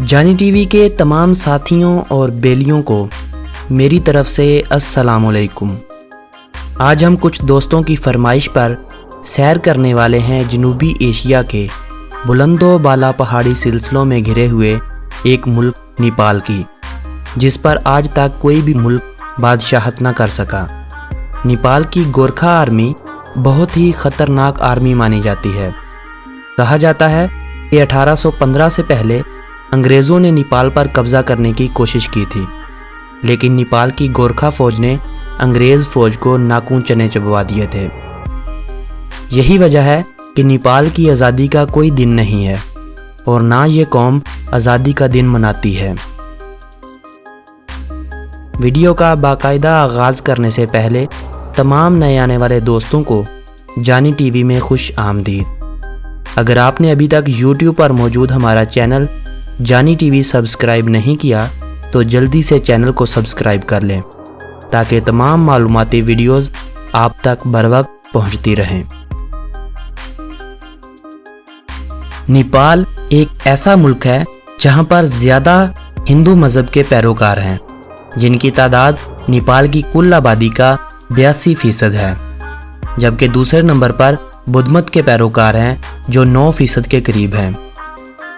जानी टीवी के तमाम साथियों और बेलियों को मेरी तरफ से अस्सलाम वालेकुम। आज हम कुछ दोस्तों की फरमाइश पर सैर करने वाले हैं जनूबी एशिया के बुलंदो बाला पहाड़ी सिलसिलों में घिरे हुए एक मुल्क नेपाल की, जिस पर आज तक कोई भी मुल्क बादशाहत न कर सका। नेपाल की गोरखा आर्मी बहुत ही ख़तरनाक आर्मी मानी जाती है। कहा जाता है कि 1815 से पहले अंग्रेज़ों ने नेपाल पर कब्ज़ा करने की कोशिश की थी, लेकिन नेपाल की गोरखा फ़ौज ने अंग्रेज़ फ़ौज को नाखून चने चबवा दिए थे। यही वजह है कि नेपाल की आज़ादी का कोई दिन नहीं है और ना ये कौम आज़ादी का दिन मनाती है। वीडियो का बाकायदा आगाज़ करने से पहले तमाम नए आने वाले दोस्तों को जानी टीवी में खुश आमदीद। अगर आपने अभी तक YouTube पर मौजूद हमारा चैनल जानी टीवी सब्सक्राइब नहीं किया तो जल्दी से चैनल को सब्सक्राइब कर लें, ताकि तमाम मालूमाती वीडियोज़ आप तक बर वक्त पहुँचती रहें। नेपाल एक ऐसा मुल्क है जहाँ पर ज़्यादा हिंदू मज़हब के पैरोकार हैं, जिनकी तादाद नेपाल की कुल आबादी का 82% है, जबकि दूसरे नंबर पर बुद्ध मत के पैरोकार हैं जो 9% के करीब हैं।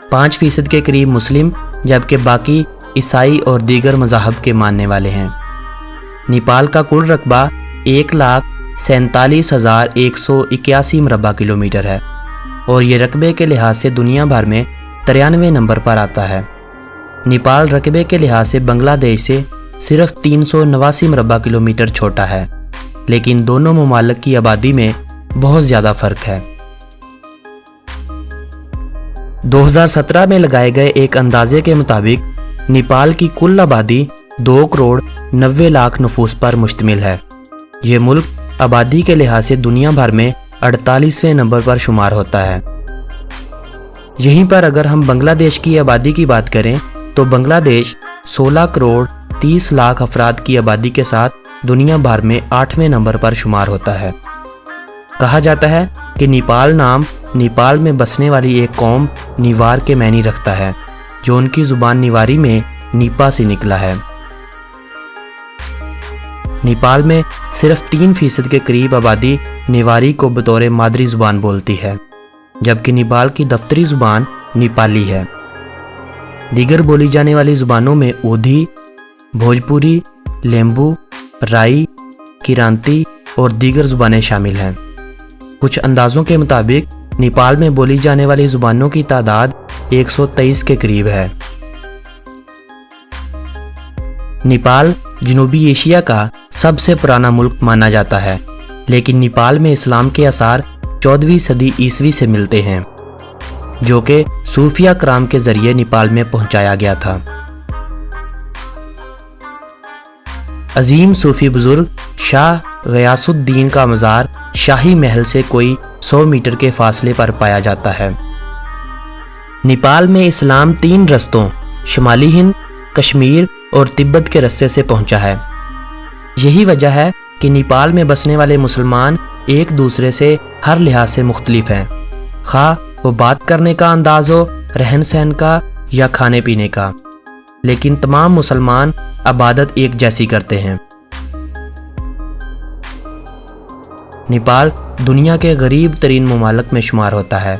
5% के करीब मुस्लिम, जबकि बाकी ईसाई और दीगर मज़ाहब के मानने वाले हैं। नेपाल का कुल रकबा 1,47,181 मरबा किलोमीटर है और ये रकबे के लिहाज से दुनिया भर में 93 नंबर पर आता है। नेपाल रकबे के लिहाज से बांग्लादेश से सिर्फ 389 मरबा किलोमीटर छोटा है, लेकिन दोनों ममालिक की आबादी में बहुत ज़्यादा फ़र्क है। 2017 में लगाए गए एक अंदाजे के मुताबिक नेपाल की कुल आबादी 2,90,00,000 नफूस पर मुश्तमिल है। ये मुल्क आबादी के लिहाज से दुनिया भर में 48वें नंबर पर शुमार होता है। यहीं पर अगर हम बांग्लादेश की आबादी की बात करें तो बांग्लादेश 16,30,00,000 अफराद की आबादी के साथ दुनिया भर में 8वें नंबर पर शुमार होता है। कहा जाता है कि नेपाल नाम नेपाल में बसने वाली एक कौम निवार के मायने रखता है, जो उनकी ज़ुबान निवारी में नीपा से निकला है। नेपाल में सिर्फ 3% के करीब आबादी निवारी को बतौर मादरी ज़ुबान बोलती है, जबकि नेपाल की दफ्तरी ज़ुबान नेपाली है। दीगर बोली जाने वाली ज़ुबानों में ओधी, भोजपुरी, लेम्बू, राई, किरांती और दीगर ज़ुबानें शामिल हैं। कुछ अंदाज़ों के मुताबिक नेपाल में बोली जाने वाली ज़ुबानों की तादाद 123 के करीब है। नेपाल जनूबी एशिया का सबसे पुराना मुल्क माना जाता है, लेकिन नेपाल में इस्लाम के आसार 14वीं सदी ईस्वी से मिलते हैं, जो कि सूफिया कराम के ज़रिए नेपाल में पहुंचाया गया था। अजीम सूफी बुजुर्ग शाह गयासुद्दीन का मज़ार शाही महल से कोई 100 मीटर के फासले पर पाया जाता है। नेपाल में इस्लाम 3 रस्तों शुमाली हिंद, कश्मीर और तिब्बत के रस्ते से पहुंचा है। यही वजह है कि नेपाल में बसने वाले मुसलमान एक दूसरे से हर लिहाज से मुख्तलिफ हैं, खा वो बात करने का अंदाज हो, रहन सहन का या खाने पीने का, लेकिन तमाम मुसलमान इबादत एक जैसी करते हैं। नेपाल दुनिया के गरीब तरीन ममालिक में शुमार होता है।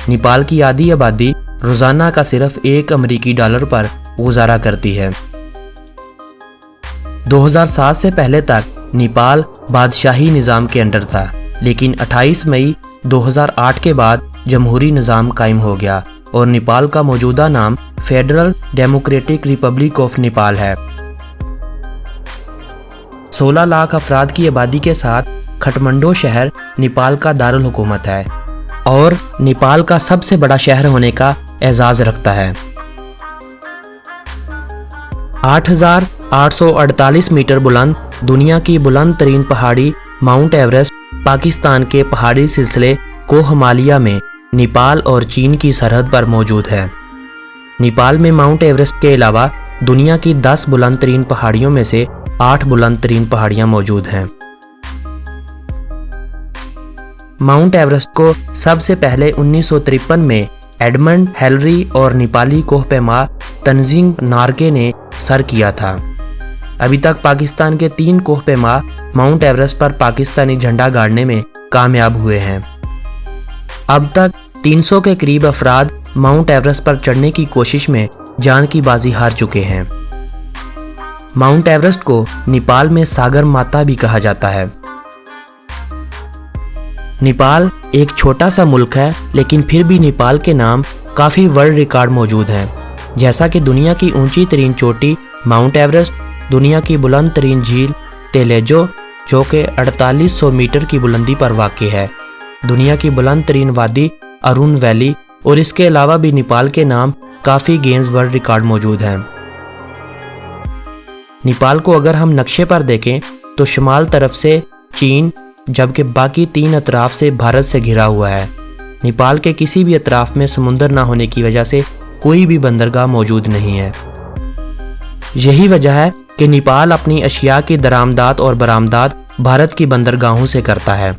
नेपाल की आधी आबादी रोज़ाना का सिर्फ $1 पर गुजारा करती है। 2007 से पहले तक नेपाल बादशाही निज़ाम के अंडर था, लेकिन 28 मई 2008 के बाद जमहूरी निज़ाम कायम हो गया और नेपाल का मौजूदा नाम federal democratic Republic of Nepal है। 16 लाख अफराद की आबादी के साथ काठमांडू शहर नेपाल का दारुल हुकूमत है और नेपाल का सबसे बड़ा शहर होने का एजाज़ रखता है। 8,848 मीटर बुलंद दुनिया की बुलंद तरीन पहाड़ी माउंट एवरेस्ट पाकिस्तान के पहाड़ी सिलसिले कोहिमालय में नेपाल और चीन की सरहद पर मौजूद है। नेपाल में माउंट एवरेस्ट के अलावा दुनिया की 10 बुलंद तरीन पहाड़ियों में से 8 बुलंद तरीन पहाड़ियाँ मौजूद हैं। माउंट एवरेस्ट को सबसे पहले 1953 में एडमंड हेलरी और नेपाली कोहपेमा तंजीम नार्गे ने सर किया था। अभी तक पाकिस्तान के 3 कोहपेमा माउंट एवरेस्ट पर पाकिस्तानी झंडा गाड़ने में कामयाब हुए हैं। अब तक 300 के करीब अफराद माउंट एवरेस्ट पर चढ़ने की कोशिश में जान की बाजी हार चुके हैं। माउंट एवरेस्ट को नेपाल में सागर माता भी कहा जाता है। नेपाल एक छोटा सा मुल्क है, लेकिन फिर भी नेपाल के नाम काफ़ी वर्ल्ड रिकॉर्ड मौजूद हैं, जैसा कि दुनिया की ऊंची तरीन चोटी माउंट एवरेस्ट, दुनिया की बुलंद तरीन झील तेलेजो जो कि 4800 मीटर की बुलंदी पर वाक़ है, दुनिया की बुलंद तरीन वादी अरुण वैली, और इसके अलावा भी नेपाल के नाम काफ़ी गेम्स वर्ल्ड रिकॉर्ड मौजूद हैं। नेपाल को अगर हम नक्शे पर देखें तो शुमाल तरफ से चीन, जबकि बाकी 3 अतराफ से भारत से घिरा हुआ है। नेपाल के किसी भी अतराफ में समुंदर ना होने की वजह से कोई भी बंदरगाह मौजूद नहीं है। यही वजह है कि नेपाल अपनी अशिया की दरामदात और बरामदात भारत की बंदरगाहों से करता है।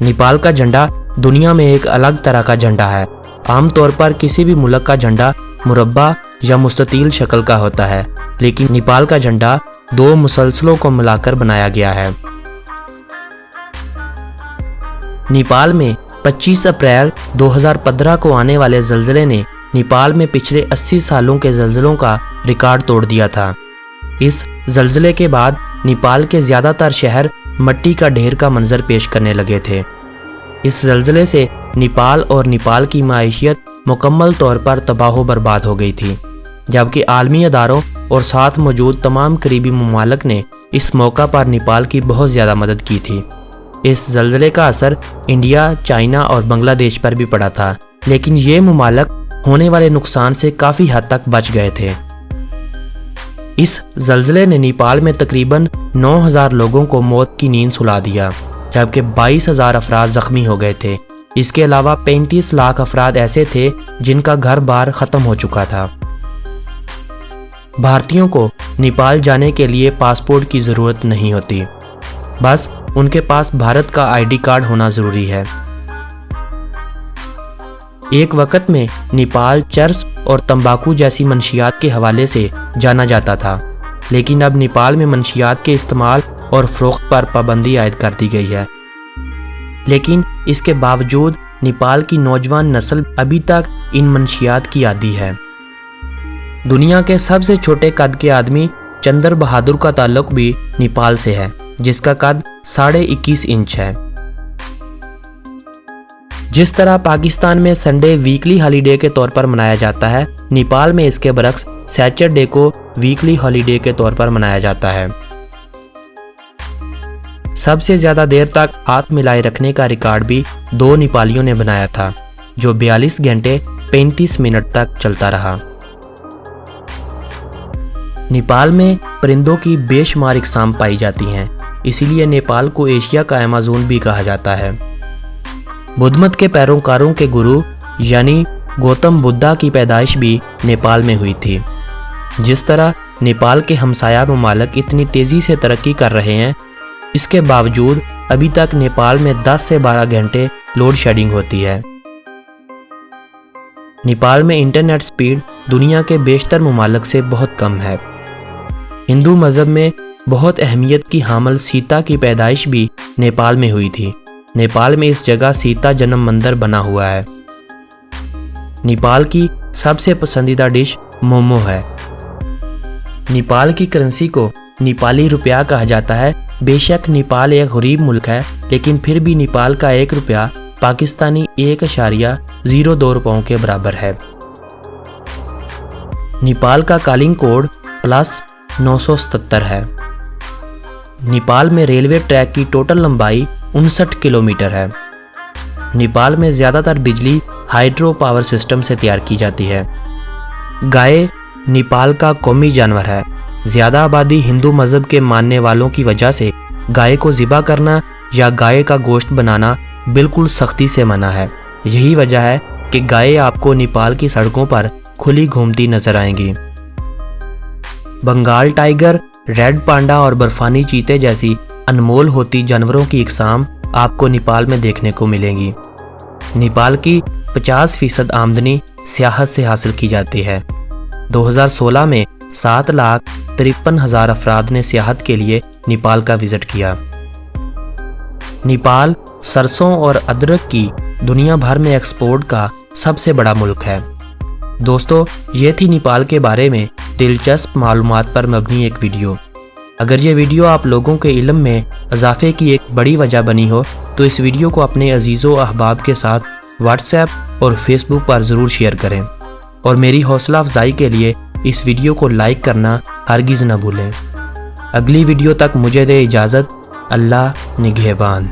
नेपाल का झंडा दुनिया में एक अलग तरह का झंडा है। आमतौर पर किसी भी मुल्क का झंडा मुरब्बा या मुस्ततील शक्ल का होता है, लेकिन नेपाल का झंडा 2 मुसलसलों को मिलाकर बनाया गया है। नेपाल में 25 अप्रैल 2015 को आने वाले ज़लज़ले ने नेपाल में पिछले 80 सालों के ज़लज़लों का रिकॉर्ड तोड़ दिया था। इस ज़लज़ले के बाद नेपाल के ज़्यादातर शहर मिट्टी का ढेर का मंजर पेश करने लगे थे। इस ज़लज़ले से नेपाल और नेपाल की माइशियत मुकम्मल तौर पर तबाह बर्बाद हो गई थी, जबकि आलमी अदारों और साथ मौजूद तमाम करीबी ममालिक ने इस मौका पर नेपाल की बहुत ज़्यादा मदद की थी। इस ज़लज़ले का असर इंडिया, चाइना और बांग्लादेश पर भी पड़ा था, लेकिन ये ममालिक होने वाले नुकसान से काफ़ी हद तक बच गए थे। इस ज़लज़ले ने नेपाल में तकरीबन 9000 लोगों को मौत की नींद सुला दिया, जबकि 22,000 अफराद ज़ख्मी हो गए थे। इसके अलावा 35 लाख अफराद ऐसे थे जिनका घर बार ख़त्म हो चुका था। भारतीयों को नेपाल जाने के लिए पासपोर्ट की ज़रूरत नहीं होती, बस उनके पास भारत का आईडी कार्ड होना ज़रूरी है। एक वक्त में नेपाल चर्स और तंबाकू जैसी मंशियात के हवाले से जाना जाता था, लेकिन अब नेपाल में मंशियात के इस्तेमाल और फ़रोख्त पर पाबंदी आयद कर दी गई है। लेकिन इसके बावजूद नेपाल की नौजवान नस्ल अभी तक इन मंशियात की आदी है। दुनिया के सबसे छोटे कद के आदमी चंद्र बहादुर का ताल्लुक भी नेपाल से है, जिसका कद 21.5 इंच है। जिस तरह पाकिस्तान में संडे वीकली हॉलीडे के तौर पर मनाया जाता है, नेपाल में इसके बरक्स सैटरडे को वीकली हॉलीडे के तौर पर मनाया जाता है। सबसे ज़्यादा देर तक हाथ मिलाए रखने का रिकॉर्ड भी 2 नेपालियों ने बनाया था, जो 42 घंटे 35 मिनट तक चलता रहा। नेपाल में परिंदों की बेशुमार इकसाम पाई जाती हैं, इसीलिए नेपाल को एशिया का अमेज़न भी कहा जाता है। बुद्धमत के पैरोकारों के गुरु यानी गौतम बुद्धा की पैदाइश भी नेपाल में हुई थी। जिस तरह नेपाल के हमसाया ममालिक इतनी तेज़ी से तरक्की कर रहे हैं, इसके बावजूद अभी तक नेपाल में 10 से 12 घंटे लोड शेडिंग होती है। नेपाल में इंटरनेट स्पीड दुनिया के बेशतर ममालिक से बहुत कम है। हिंदू मज़हब में बहुत अहमियत की हामिल सीता की पैदाइश भी नेपाल में हुई थी। नेपाल में इस जगह सीता जन्म मंदिर बना हुआ है। नेपाल की सबसे पसंदीदा डिश मोमो है। नेपाल की करेंसी को नेपाली रुपया कहा जाता है। बेशक नेपाल एक गरीब मुल्क है, लेकिन फिर भी नेपाल का 1 रुपया पाकिस्तानी 1.02 रुपयों के बराबर है। नेपाल का कॉलिंग कोड +977 है। नेपाल में रेलवे ट्रैक की टोटल लंबाई 59 किलोमीटर है। नेपाल में ज़्यादातर बिजली हाइड्रो पावर सिस्टम से तैयार की जाती है। गाय नेपाल का कौमी जानवर है। ज़्यादा आबादी हिंदू मज़हब के मानने वालों की वजह से गाय को ज़िबा करना या गाय का गोश्त बनाना बिल्कुल सख्ती से मना है। यही वजह है कि गाय आपको नेपाल की सड़कों पर खुली घूमती नजर आएंगी। बंगाल टाइगर, रेड पांडा और बर्फानी चीते जैसी अनमोल होती जानवरों की इकसाम आपको नेपाल में देखने को मिलेंगी। نیپال کی 50% آمدنی سیاحت سے حاصل کی جاتی ہے۔ 2016 میں 7,53,000 افراد نے سیاحت کے لیے نیپال کا وزٹ کیا۔ نیپال سرسوں اور ادرک کی دنیا بھر میں ایکسپورٹ کا سب سے بڑا ملک ہے۔ دوستو، یہ تھی نیپال کے بارے میں دلچسپ معلومات پر مبنی ایک ویڈیو۔ اگر یہ ویڈیو آپ لوگوں کے علم میں اضافے کی ایک بڑی وجہ بنی ہو تو اس ویڈیو کو اپنے عزیز و احباب کے ساتھ واٹس ایپ اور فیس بک پر ضرور شیئر کریں، اور میری حوصلہ افزائی کے لیے اس ویڈیو کو لائک کرنا ہرگز نہ بھولیں۔ اگلی ویڈیو تک مجھے دے اجازت۔ اللہ نگہبان۔